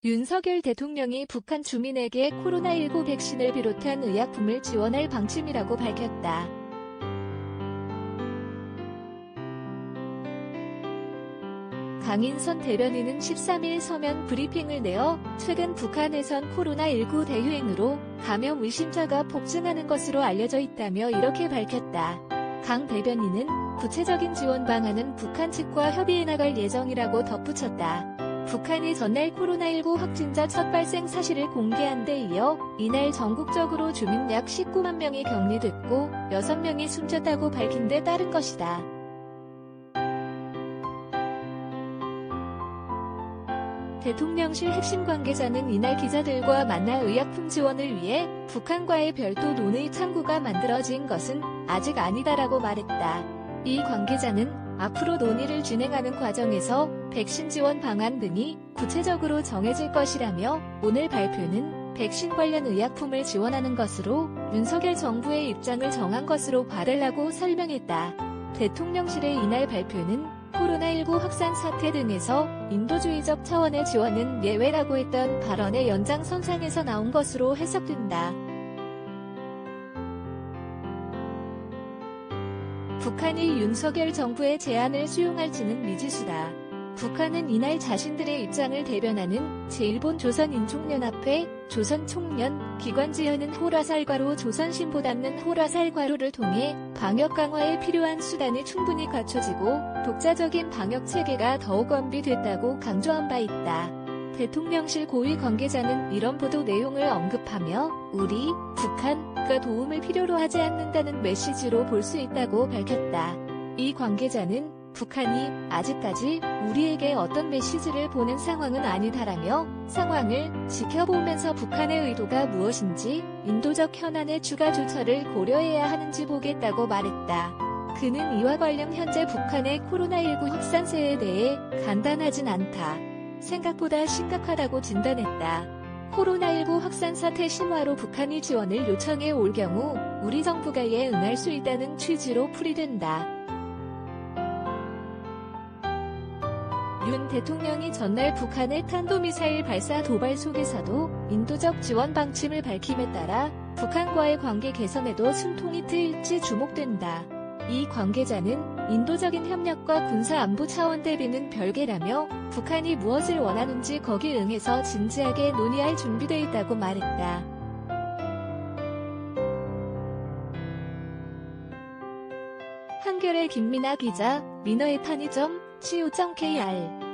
윤석열 대통령이 북한 주민에게 코로나19 백신을 비롯한 의약품을 지원할 방침이라고 밝혔다. 강인선 대변인은 13일 서면 브리핑을 내어 최근 북한에선 코로나19 대유행으로 감염 의심자가 폭증하는 것으로 알려져 있다며 이렇게 밝혔다. 강 대변인은 구체적인 지원 방안은 북한 측과 협의해 나갈 예정이라고 덧붙였다. 북한이 전날 코로나19 확진자 첫 발생 사실을 공개한 데 이어 이날 전국적으로 주민 약 19만 명이 격리됐고 6명이 숨졌다고 밝힌 데 따른 것이다. 대통령실 핵심 관계자는 이날 기자들과 만나 의약품 지원을 위해 북한과의 별도 논의 창구가 만들어진 것은 아직 아니다라고 말했다. 이 관계자는 앞으로 논의를 진행하는 과정에서 백신 지원 방안 등이 구체적으로 정해질 것이라며 오늘 발표는 백신 관련 의약품을 지원하는 것으로 윤석열 정부의 입장을 정한 것으로 봐달라고 설명했다. 대통령실의 이날 발표는 코로나19 확산 사태 등에서 인도주의적 차원의 지원은 예외라고 했던 발언의 연장선상에서 나온 것으로 해석된다. 북한이 윤석열 정부의 제안을 수용할지는 미지수다. 북한은 이날 자신들의 입장을 대변하는 제1본 조선인총연합회, 조선총련, 기관지연은 호라살과로 조선신보 담는 호라살과로를 통해 방역 강화에 필요한 수단이 충분히 갖춰지고 독자적인 방역체계가 더욱 완비됐다고 강조한 바 있다. 대통령실 고위 관계자는 이런 보도 내용을 언급하며 우리, 북한가 도움을 필요로 하지 않는다는 메시지로 볼 수 있다고 밝혔다. 이 관계자는 북한이 아직까지 우리에게 어떤 메시지를 보낸 상황은 아니다라며 상황을 지켜보면서 북한의 의도가 무엇인지 인도적 현안의 추가 조처를 고려해야 하는지 보겠다고 말했다. 그는 이와 관련 현재 북한의 코로나19 확산세에 대해 간단하진 않다. 생각보다 심각하다고 진단했다. 코로나19 확산 사태 심화로 북한이 지원을 요청해 올 경우 우리 정부가 이에 응할 수 있다는 취지로 풀이된다. 윤 대통령이 전날 북한의 탄도미사일 발사 도발 속에서도 인도적 지원 방침을 밝힘에 따라 북한과의 관계 개선에도 숨통이 트일지 주목된다. 이 관계자는 인도적인 협력과 군사안보 차원 대비는 별개라며 북한이 무엇을 원하는지 거기에 응해서 진지하게 논의할 준비되어 있다고 말했다. 한겨레 김민아 기자, 민어의 편의점, co.kr